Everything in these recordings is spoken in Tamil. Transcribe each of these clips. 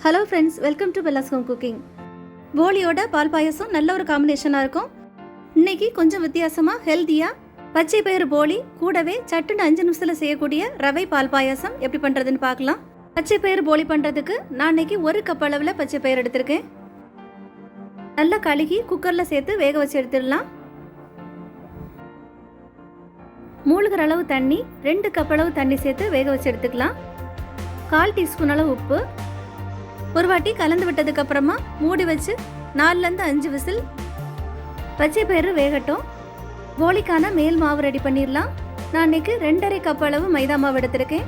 Hello friends, welcome to Bella's home cooking. போலியோட பால் பாயசம் நல்ல ஒரு காம்பினேஷனாக இருக்கும். இன்னைக்கு கொஞ்சம் வித்தியாசமாக ஹெல்த்தியாக பச்சை பயிறு போலி கூடவே சட்டுன்னு 5 நிமிஷத்தில் செய்யக்கூடிய ரவை பால் பாயசம் எப்படி பண்ணுறதுன்னு பார்க்கலாம். பச்சை பயிறு போலி பண்ணுறதுக்கு நான் இன்னைக்கு 1 கப் அளவில் பச்சை பயிறு எடுத்திருக்கேன். நல்லா கழுகி குக்கரில் சேர்த்து வேக வச்சு எடுத்துடலாம். மூழ்கிற அளவு தண்ணி, 2 கப் அளவு தண்ணி சேர்த்து வேக வச்சு எடுத்துக்கலாம். 1/4 டீஸ்பூன் அளவு உப்பு. ஒரு வாட்டி கலந்து விட்டதுக்கு அப்புறமா மூடி வச்சு 4லேருந்து 5 விசில் பச்சை பயிறு வேகட்டும். போலிக்கான மேல் மாவு ரெடி பண்ணிடலாம். நான் இன்னைக்கு 2.5 கப் அளவு மைதா மாவு எடுத்திருக்கேன்.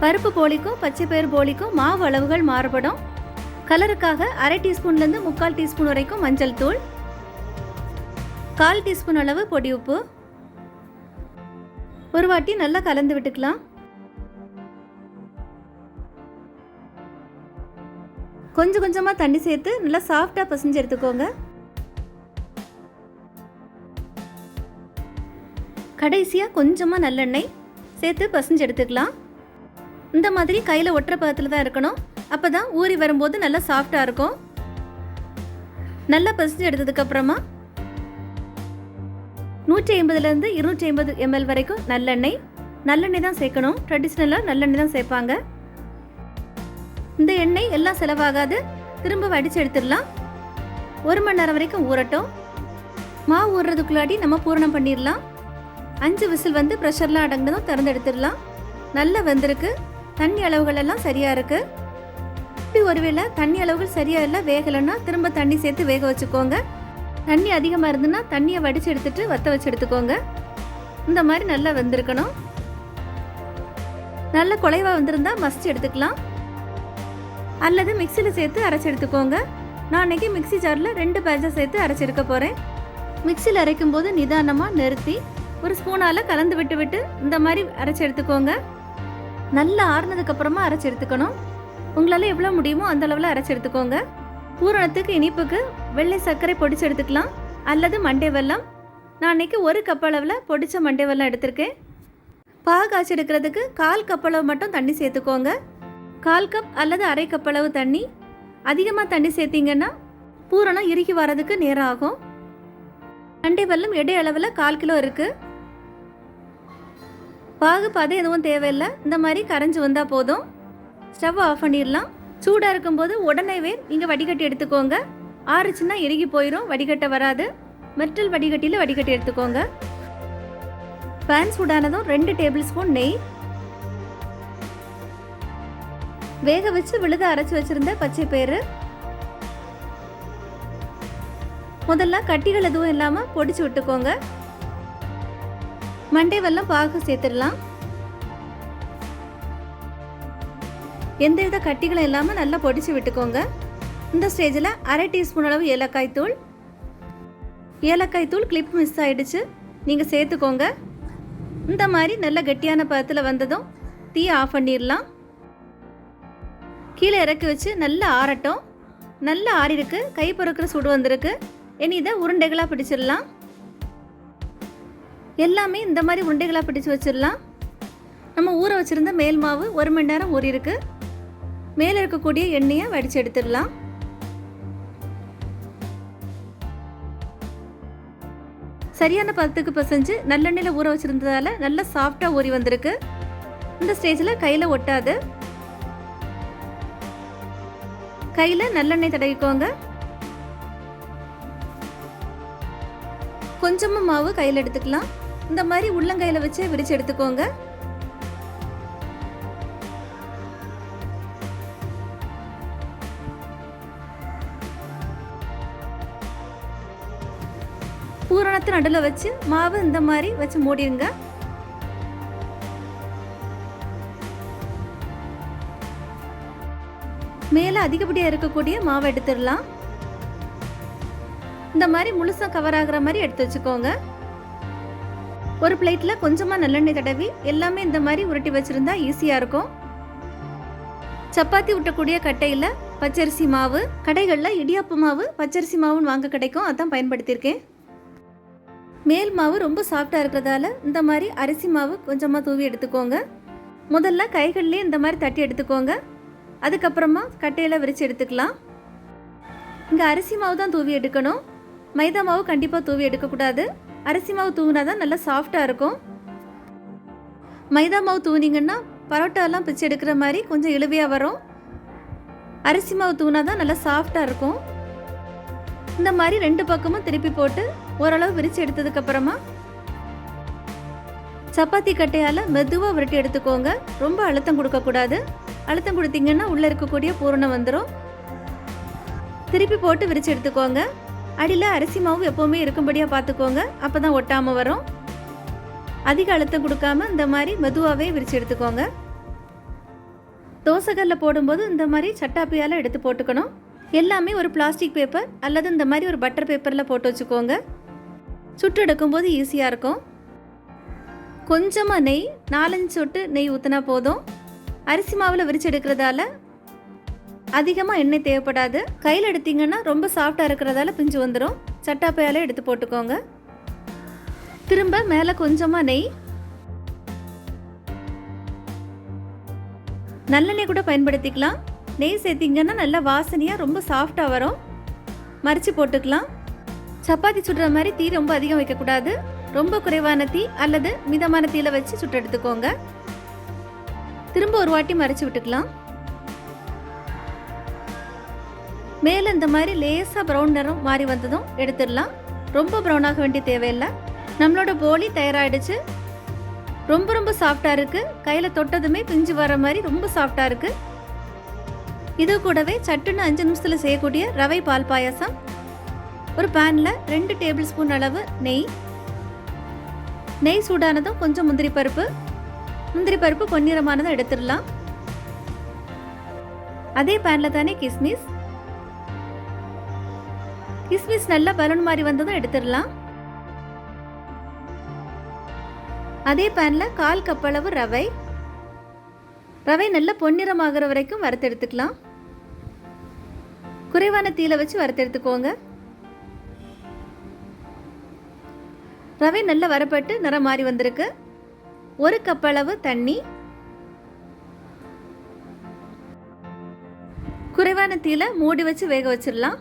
பருப்பு போலிக்கும் பச்சை பயிறு போலிக்கும் மாவு அளவுகள் மாறுபடும். கலருக்காக 1/2 டீஸ்பூன்லேருந்து 3/4 டீஸ்பூன் வரைக்கும் மஞ்சள் தூள், 1/4 டீஸ்பூன் அளவு பொடி உப்பு. ஒரு வாட்டி நல்லா கலந்து விட்டுக்கலாம். கொஞ்சம் கொஞ்சமாக தண்ணி சேர்த்து நல்லா சாஃப்டாக பசைஞ்சு எடுத்துக்கோங்க. கடைசியாக கொஞ்சமாக நல்லெண்ணெய் சேர்த்து பசைஞ்சு எடுத்துக்கலாம். இந்த மாதிரி கையில் ஒட்டுற பதத்தில் தான் இருக்கணும். அப்போ தான் ஊறி வரும்போது நல்லா சாஃப்டாக இருக்கும். நல்லா பசைஞ்சு எடுத்ததுக்கப்புறமா 150லேருந்து 250 ml வரைக்கும் நல்லெண்ணெய் தான் சேர்க்கணும். ட்ரெடிஷ்னலாக நல்லெண்ணெய் தான் சேர்ப்பாங்க. இந்த எண்ணெய் எல்லாம் செலவாகாது. திரும்ப வடித்து எடுத்துடலாம். 1 மணி நேரம் வரைக்கும் ஊறட்டும். மாவு ஊறுறதுக்குள்ளாடி நம்ம பூரணம் பண்ணிடலாம். 5 விசில் வந்து ப்ரெஷர்லாம் அடங்கினதும் திறந்து எடுத்துடலாம். நல்லா வெந்திருக்கு. தண்ணி அளவுகள் எல்லாம் சரியாக இருக்குது. இப்படி ஒருவேளை தண்ணி அளவுகள் சரியாக இல்லை, வேகலைன்னா திரும்ப தண்ணி சேர்த்து வேக வச்சுக்கோங்க. தண்ணி அதிகமாக இருந்துன்னா தண்ணியை வடித்து எடுத்துட்டு வற்ற வச்சு எடுத்துக்கோங்க. இந்த மாதிரி நல்லா வெந்திருக்கணும். நல்ல குழைவாக வந்திருந்தா மசிச்சு எடுத்துக்கலாம். அல்லது மிக்சியில் சேர்த்து அரைச்சி எடுத்துக்கோங்க. நான் அன்றைக்கி மிக்சி ஜாரில் 2 பேட்சாக சேர்த்து அரைச்சிருக்க போகிறேன். மிக்சியில் அரைக்கும் போது நிதானமாக நிறுத்தி ஒரு ஸ்பூனால் கலந்து விட்டு இந்த மாதிரி அரைச்சி எடுத்துக்கோங்க. நல்லா ஆறுனதுக்கப்புறமா அரைச்சி எடுத்துக்கணும். உங்களால் எவ்வளோ முடியுமோ அந்த அளவில் அரைச்சி எடுத்துக்கோங்க. பூரணத்துக்கு இனிப்புக்கு வெள்ளை சர்க்கரை பொடிச்சு எடுத்துக்கலாம், அல்லது மண்டை வெல்லம். நான் அன்றைக்கி 1 கப் அளவில் பொடிச்ச மண்டை வெல்லம் எடுத்திருக்கேன். பாகு காய்ச்சி எடுக்கிறதுக்கு 1/4 கப் அளவு மட்டும் தண்ணி சேர்த்துக்கோங்க. 1/4 கப் அல்லது 1/2 கப் அளவு தண்ணி. அதிகமாக தண்ணி சேர்த்திங்கன்னா பூரணம் இறுகி வரதுக்கு நேரம் ஆகும். மண்டை வெல்லம் எடை அளவில் 1/4 கிலோ இருக்குது. பாகு பதம் எதுவும் தேவையில்லை. இந்த மாதிரி கரைஞ்சி வந்தால் போதும். ஸ்டவ் ஆஃப் பண்ணிடலாம். சூடாக இருக்கும்போது உடனேவே நீங்கள் வடிகட்டி எடுத்துக்கோங்க. ஆறுச்சுன்னா இறுகி போயிடும், வடிகட்ட வராது. மெட்டல் வடிகட்டியில் வடிகட்டி எடுத்துக்கோங்க. பேன் சூடானதும் 2 டேபிள் ஸ்பூன் நெய், வேக வச்சு விழுத அரைச்சி வச்சிருந்த பச்சை பயிறு, முதல்ல கட்டிகள் எதுவும் இல்லாமல் பொடிச்சு விட்டுக்கோங்க. மண்டை வெல்லம் பாகு சேர்த்துடலாம். எந்தவித கட்டிகளும் இல்லாமல் நல்லா பொடிச்சு விட்டுக்கோங்க. இந்த ஸ்டேஜில் 1/2 டீஸ்பூன் அளவு ஏலக்காய் தூள் கிளிப் மிஸ் ஆகிடுச்சு, நீங்கள் சேர்த்துக்கோங்க. இந்த மாதிரி நல்ல கெட்டியான பதத்தில் வந்ததும் தீயை ஆஃப் பண்ணிடலாம். கீழே இறக்கி வச்சு நல்லா ஆறட்டும். நல்லா ஆறிருக்கு, கை பொறுக்கிற சூடு வந்திருக்கு. இனி இதை உருண்டைகளாக பிடிச்சிடலாம். எல்லாமே இந்த மாதிரி உருண்டைகளாக பிடிச்சி வச்சிடலாம். நம்ம ஊற வச்சுருந்த மேல் மாவு 1 மணி நேரம் ஊறிருக்கு. மேலே இருக்கக்கூடிய எண்ணெயை வடித்து எடுத்துடலாம். சரியான பதத்துக்கு பிசைஞ்சு நல்லெண்ணெயில் ஊற வச்சுருந்ததால் நல்லா சாஃப்டாக ஊறி வந்திருக்கு. இந்த ஸ்டேஜில் கையில் ஒட்டாது. கையில் நல்லெண்ணெய் தடவிக்கோங்க. கொஞ்சமாக மாவு கையில் எடுத்துக்கலாம். இந்த மாதிரி உள்ளங்கையில் வச்சு விரிச்சு எடுத்துக்கோங்க. பூரணத்தை நடுவில் வச்சு மாவு இந்த மாதிரி வச்சு மூடிடுங்க. மேலே அதிகப்படியாக இருக்கக்கூடிய மாவை எடுத்துடலாம். இந்த மாதிரி முழுசாக கவர் ஆகிற மாதிரி எடுத்து வச்சுக்கோங்க. ஒரு பிளேட்டில் கொஞ்சமாக நல்லெண்ணெய் தடவி எல்லாமே இந்த மாதிரி உருட்டி வச்சுருந்தா ஈஸியாக இருக்கும். சப்பாத்தி விட்டக்கூடிய கட்டையில் பச்சரிசி மாவு, கடைகளில் இடியாப்பு மாவு பச்சரிசி மாவுன்னு வாங்க கிடைக்கும், அதான் பயன்படுத்தியிருக்கேன். மேல் மாவு ரொம்ப சாஃப்டாக இருக்கிறதால இந்த மாதிரி அரிசி மாவு கொஞ்சமாக தூவி எடுத்துக்கோங்க. முதல்ல கைகள்லேயே இந்த மாதிரி தட்டி எடுத்துக்கோங்க. அதுக்கப்புறமா கட்டையில் விரித்து எடுத்துக்கலாம். இங்கே அரிசி மாவு தான் தூவி எடுக்கணும். மைதா மாவு கண்டிப்பாக தூவி எடுக்கக்கூடாது. அரிசி மாவு தூவினா தான் நல்லா சாஃப்டாக இருக்கும். மைதா மாவு தூவினீங்கன்னா பரோட்டாலாம் பிச்சு எடுக்கிற மாதிரி கொஞ்சம் இழுவையாக வரும். அரிசி மாவு தூவினா தான் நல்லா சாஃப்டாக இருக்கும். இந்த மாதிரி 2 பக்கமும் திருப்பி போட்டு ஓரளவு விரித்து எடுத்ததுக்கப்புறமா சப்பாத்தி கட்டையால் மெதுவாக விரட்டி எடுத்துக்கோங்க. ரொம்ப அழுத்தம் கொடுக்கக்கூடாது. அழுத்தம் கொடுத்தீங்கன்னா உள்ளே இருக்கக்கூடிய பூரணம் வந்துடும். திருப்பி போட்டு விரித்து எடுத்துக்கோங்க. அடியில் அரிசி மாவு எப்போவுமே இருக்கும்படியாக பார்த்துக்கோங்க. அப்போ தான் ஒட்டாமல் வரும். அதிக அழுத்தம் கொடுக்காம இந்த மாதிரி மெதுவாகவே விரித்து எடுத்துக்கோங்க. தோசைக்கல்லில் போடும்போது இந்த மாதிரி சட்டாப்பியால் எடுத்து போட்டுக்கணும். எல்லாமே ஒரு பிளாஸ்டிக் பேப்பர் அல்லது இந்த மாதிரி ஒரு பட்டர் பேப்பரில் போட்டு வச்சுக்கோங்க. சுட்டு எடுக்கும்போது ஈஸியாக இருக்கும். கொஞ்சமாக நெய், 4-5 சொட்டு நெய் ஊற்றினா போதும். அரிசி மாவில் விரித்து எடுக்கிறதால அதிகமாக எண்ணெய் தேவைப்படாது. கையில் எடுத்தீங்கன்னா ரொம்ப சாஃப்டாக இருக்கிறதால பிஞ்சு வந்துடும். சட்டாப்பையால் எடுத்து போட்டுக்கோங்க. திரும்ப மேலே கொஞ்சமாக நெய், நல்லெண்ணெய் கூட பயன்படுத்திக்கலாம். நெய் சேர்த்திங்கன்னா நல்லா வாசனையாக ரொம்ப சாஃப்டாக வரும். மறித்து போட்டுக்கலாம். சப்பாத்தி சுடுற மாதிரி தீ ரொம்ப அதிகம் வைக்கக்கூடாது. ரொம்ப குறைவான தீ அல்லது மிதமான தீயில் வச்சு சுட்டு எடுத்துக்கோங்க. திரும்ப ஒரு வாட்டி மறித்து விட்டுக்கலாம். மேலே இந்த மாதிரி லேசாக ப்ரௌன் நிறம் மாறி வந்ததும் எடுத்துடலாம். ரொம்ப ப்ரௌன் ஆக வேண்டிய தேவையில்லை. நம்மளோட போலி தயாராகிடுச்சு. ரொம்ப ரொம்ப சாஃப்டாக இருக்குது. கையில் தொட்டதுமே பிஞ்சு வர மாதிரி ரொம்ப சாஃப்டாக இருக்குது. இது கூடவே சட்டுன்னு 5 நிமிஷத்தில் செய்யக்கூடிய ரவை பால் பாயாசம். ஒரு பேனில் 2 டேபிள் ஸ்பூன் அளவு நெய் சூடானதும் கொஞ்சம் முந்திரி பருப்பு பொன்னிறமானதும் எடுத்துடலாம். அதே பேனில் தானே கிஸ்மிஸ் நல்லா பலூன் மாதிரி வந்ததும் எடுத்துடலாம். அதே பேனில் 1/4 கப் அளவு ரவை நல்லா பொன்னிறமாகிற வரைக்கும் வறுத்து எடுத்துக்கலாம். குறைவான தீயில வச்சு வறுத்து எடுத்துக்கோங்க. ரவை நல்லா வரப்பட்டு நிறம் மாறி வந்திருக்கு. 1 கப் அளவு தண்ணி, குறைவான தீயில மூடி வச்சு வேக வச்சிடலாம்.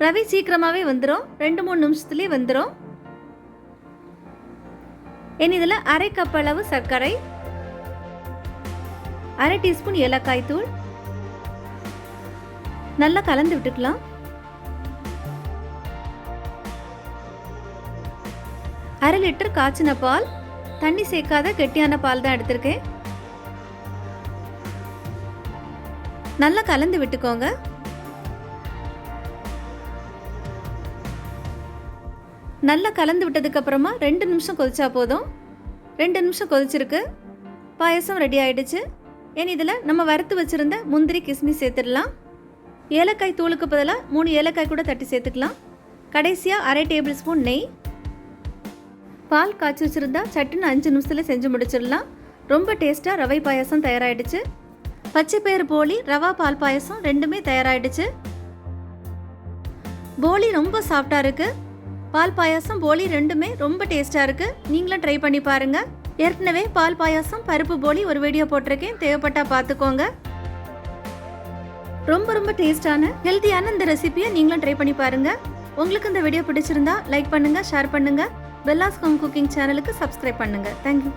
ரவை சீக்கிரமாகவே வந்துடும். 2-3 நிமிஷத்துலேயே வந்துடும். இதில் 1/2 கப் அளவு சர்க்கரை, 1/2 டீஸ்பூன் ஏலக்காய் தூள் நல்லா கலந்து விட்டுக்கலாம். 1/2 லிட்டர் காய்ச்சின பால், தண்ணி சேர்க்காத கெட்டியான பால் தான் எடுத்திருக்கேன். நல்லா கலந்து விட்டுக்கோங்க. நல்லா கலந்து விட்டதுக்கு அப்புறமா 2 நிமிஷம் கொதிச்சா போதும். 2 நிமிஷம் கொதிச்சிருக்கு. பாயசம் ரெடி ஆயிடுச்சு. இதில் நம்ம வறுத்து வச்சிருந்த முந்திரி கிஸ்மிஸ் சேர்த்துடலாம். ஏலக்காய் தூளுக்கு பதிலாக 3 ஏலக்காய் கூட தட்டி சேர்த்துக்கலாம். கடைசியாக 1/2 டேபிள் ஸ்பூன் நெய். பால் காய்ச்சி வச்சுருந்தா சட்டுன்னு 5 நிமிஷத்தில் செஞ்சு முடிச்சிடலாம். ரொம்ப டேஸ்ட்டாக ரவை பாயசம் தயாராகிடுச்சு. பச்சைப்பயிறு போலி, ரவா பால் பாயசம் ரெண்டுமே தயாராகிடுச்சு. போலி ரொம்ப சாஃப்டாக இருக்குது. பால் பாயாசம், போலி ரெண்டுமே ரொம்ப டேஸ்ட்டாக இருக்குது. நீங்களும் ட்ரை பண்ணி பாருங்கள். ஏற்கனவே பால் பாயாசம், பருப்பு போலி ஒரு வீடியோ போட்டிருக்கேன். தேவைப்பட்டால் பார்த்துக்கோங்க. ரொம்ப ரொம்ப டேஸ்டான ஹெல்த்தியான இந்த ரெசிபியை நீங்களும் ட்ரை பண்ணி பாருங்கள். உங்களுக்கு இந்த வீடியோ பிடிச்சிருந்தா லைக் பண்ணுங்கள், ஷேர் பண்ணுங்கள். பெல்லாஸ் ஹோம் குக்கிங் சேனலுக்கு சப்ஸ்கிரைப் பண்ணுங்கள். தேங்க்யூ.